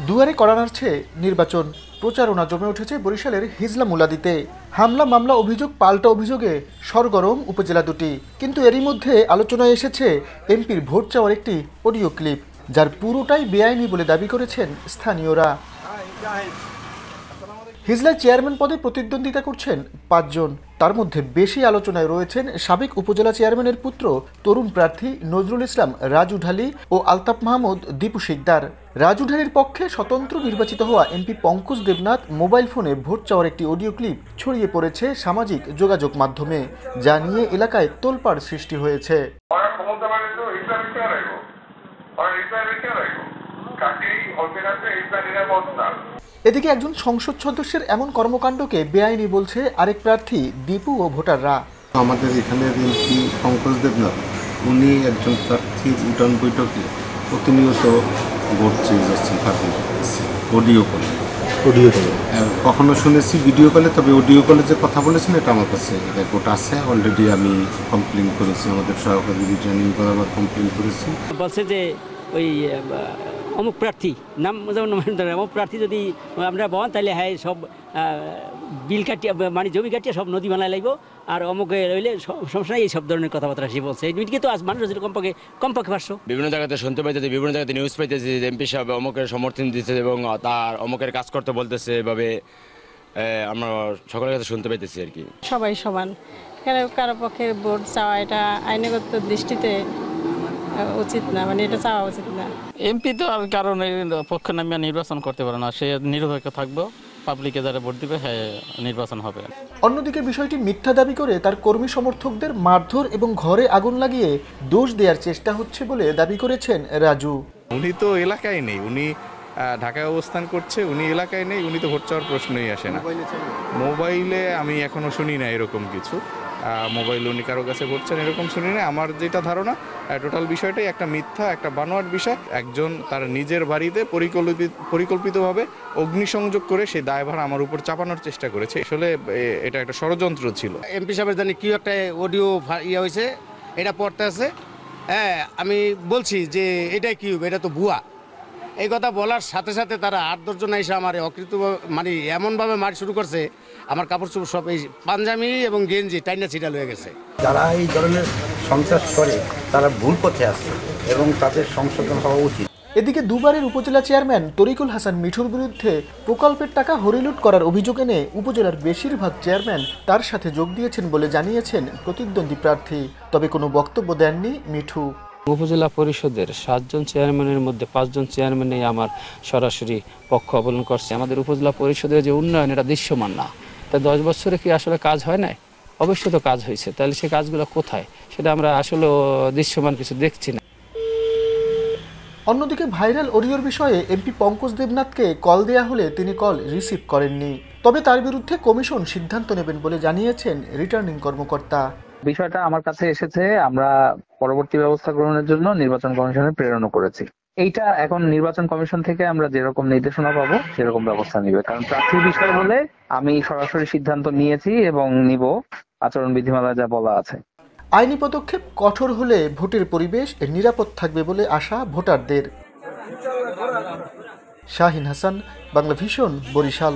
দুয়ারে কড়া নাড়ছে নির্বাচন প্রচারণা জমে উঠেছে বরিশালের হিজলা মুলাদিতে। হামলা মামলা অভিযোগ পাল্টা অভিযোগে সরগরম উপজেলা দুটি। কিন্তু এরই মধ্যে আলোচনায় এসেছে এমপির ভোট চাওয়ার একটি অডিও ক্লিপ, যার পুরোটাই বেআইনি বলে দাবি করেছেন স্থানীয়রা। হিজলার চেয়ারম্যান পদে প্রতিদ্বন্দ্বিতা করছেন ৫ জন। তার মধ্যে বেশি আলোচনায় রয়েছেন সাবেক উপজেলা চেয়ারম্যানের পুত্র তরুণ প্রার্থী নজরুল ইসলাম রাজু ঢালি ও আলতাফ মাহমুদ দীপু শিকদার। রাজু ঢালির পক্ষে স্বতন্ত্র নির্বাচিত হওয়া এমপি পঙ্কজ দেবনাথ মোবাইল ফোনে ভোট চাওয়ার একটি অডিও ক্লিপ ছড়িয়ে পড়েছে সামাজিক যোগাযোগ মাধ্যমে, যা নিয়ে এলাকায় তোলপাড় সৃষ্টি হয়েছে। এদিকে একজন সংসদ সদস্যের এমন কর্মকাণ্ডকে বেআইনি বলছে আরেক প্রার্থী দীপু ও ভোটাররা। আমাদের এখানে এমপি পঙ্কজ দেবনাথ উনি একজন প্রার্থীর উঠান বৈঠকে প্রতিনিয়ত ভোট চেয়ে যাচ্ছেন অডিও কলে। কখনো শুনেছি ভিডিও কলে, তবে অডিও কলে যে কথা বলেছেন এটা আমার কাছে রেকর্ড আছে। অলরেডি আমি কমপ্লেন করেছি, আমাদের সহকারী রিটার্নিং করাবার কমপ্লেন করেছি। বলছে যে ওই অমুক প্রার্থী নাম যেমন অমুক প্রার্থী যদি আমরা বলেন তাহলে হ্যাঁ সব বিল কাটিয়ে মানে জমি কাটিয়ে সব নদী বানায় লাগবো, আর অমুকে রইলে সমস্যা এই সব ধরনের কথাবার্তা সে বলছে। এই মিটিংয়ে তো আজ মানুষ কমপক্ষে 500 বিভিন্ন জায়গাতে শুনতে পাইতেছে, বিভিন্ন জায়গাতে নিউজ পাইতেছে যে এমপি সাহেব অমুকের সমর্থন দিচ্ছে এবং তার অমুকের কাজ করতে বলতেছে। এভাবে আমরা সকলের কাছে শুনতে পাইতেছি আর কি। সবাই সমান, কারো পক্ষে ভোট চাওয়া এটা আইনগত দৃষ্টিতে উচিত না, মানে এটা চাওয়া উচিত না। এমপি তো আর কারণ পক্ষে নামিয়ে নির্বাচন করতে পারে না, সে নিরপেক্ষ থাকবো, পাবলিকে যারা ভোট দিবে হ্যাঁ নির্বাচন হবে। অন্যদিকে বিষয়টি মিথ্যা দাবি করে তার কর্মী সমর্থকদের মারধর এবং ঘরে আগুন লাগিয়ে দোষ দেওয়ার চেষ্টা হচ্ছে বলে দাবি করেছেন রাজু। উনি তো এলাকায় নেই, উনি ঢাকায় অবস্থান করছে, উনি এলাকায় নেই, উনি তো ভোট চাওয়ার প্রশ্নই আসে না। মোবাইলে আমি এখনো শুনি না এরকম কিছু, মোবাইল উনি কারো কাছে করছেন এরকম শুনি না। আমার যেটা ধারণা টোটাল বিষয়টাই একটা মিথ্যা, একটা বানোয়াট বিষয়। একজন তার নিজের বাড়িতে পরিকল্পিতভাবে অগ্নিসংযোগ করে সেই দায়ভার আমার উপর চাপানোর চেষ্টা করেছে। আসলে এটা একটা ষড়যন্ত্র ছিল। এমপি সাহেবের জানি কি একটা অডিও হয়েছে, এটা পড়তে আছে। হ্যাঁ, আমি বলছি যে এটাই কি হবে, এটা তো ভুয়া। এই কথা বলার সাথে সাথে তারা 8-10 জন এসে আমার অকৃত মানে এমনভাবে মার শুরু করছে, আমার কাপড় চোপড় সব এই পাঞ্জাবি এবং গেঞ্জি টাইনা ছিটাল হয়ে গেছে। যারা এই ধরনের সন্ত্রাস করে তারা ভুল পথে আছে এবং তাদের সংশোধন হওয়া উচিত। এদিকে দুবারের উপজেলা চেয়ারম্যান তরিকুল হাসান মিঠুর বিরুদ্ধে প্রকল্পের টাকা হরিলুট করার অভিযোগ এনে উপজেলার বেশিরভাগ চেয়ারম্যান তার সাথে যোগ দিয়েছেন বলে জানিয়েছেন প্রতিদ্বন্দ্বী প্রার্থী। তবে কোনো বক্তব্য দেননি মিঠু। উপজেলা পরিষদের 7 জন চেয়ারম্যানের মধ্যে 5 জন চেয়ারম্যানই আমার সরাসরি পক্ষ অবলম্বন করছে। আমাদের উপজেলা পরিষদের যে উন্নয়ন এটা দৃশ্যমান না। তা 10 বছরে কি আসলে কাজ হয় নাই? অবশ্যই তো কাজ হয়েছে, তাহলে সে কাজগুলো কোথায় সেটা আমরা আসলে দৃশ্যমান কিছু দেখছি না। অন্যদিকে ভাইরাল অডিওর বিষয়ে এমপি পঙ্কজ দেবনাথকে কল দেয়া হলে তিনি কল রিসিভ করেননি। তবে তার বিরুদ্ধে কমিশন সিদ্ধান্ত নেবেন বলে জানিয়েছেন রিটার্নিং কর্মকর্তা। বিষয়টা আমার কাছে এসেছে, আমরা পরবর্তী ব্যবস্থা গ্রহণের জন্য নির্বাচন কমিশনে প্রেরণ করেছি। এইটা এখন নির্বাচন কমিশন থেকে আমরা যেরকম নির্দেশনা পাবো সেরকম ব্যবস্থা নিবে, কারণ প্রার্থীর বিষয় বলে আমি সরাসরি সিদ্ধান্ত নিয়েছি এবং নিব আচরণ বিধিমালা যা বলা আছে। আইনি পদক্ষেপ কঠোর হলে ভোটের পরিবেশ নিরাপদ থাকবে বলে আশা ভোটারদের। শাহিন হাসান, বাংলা ভিশন, বরিশাল।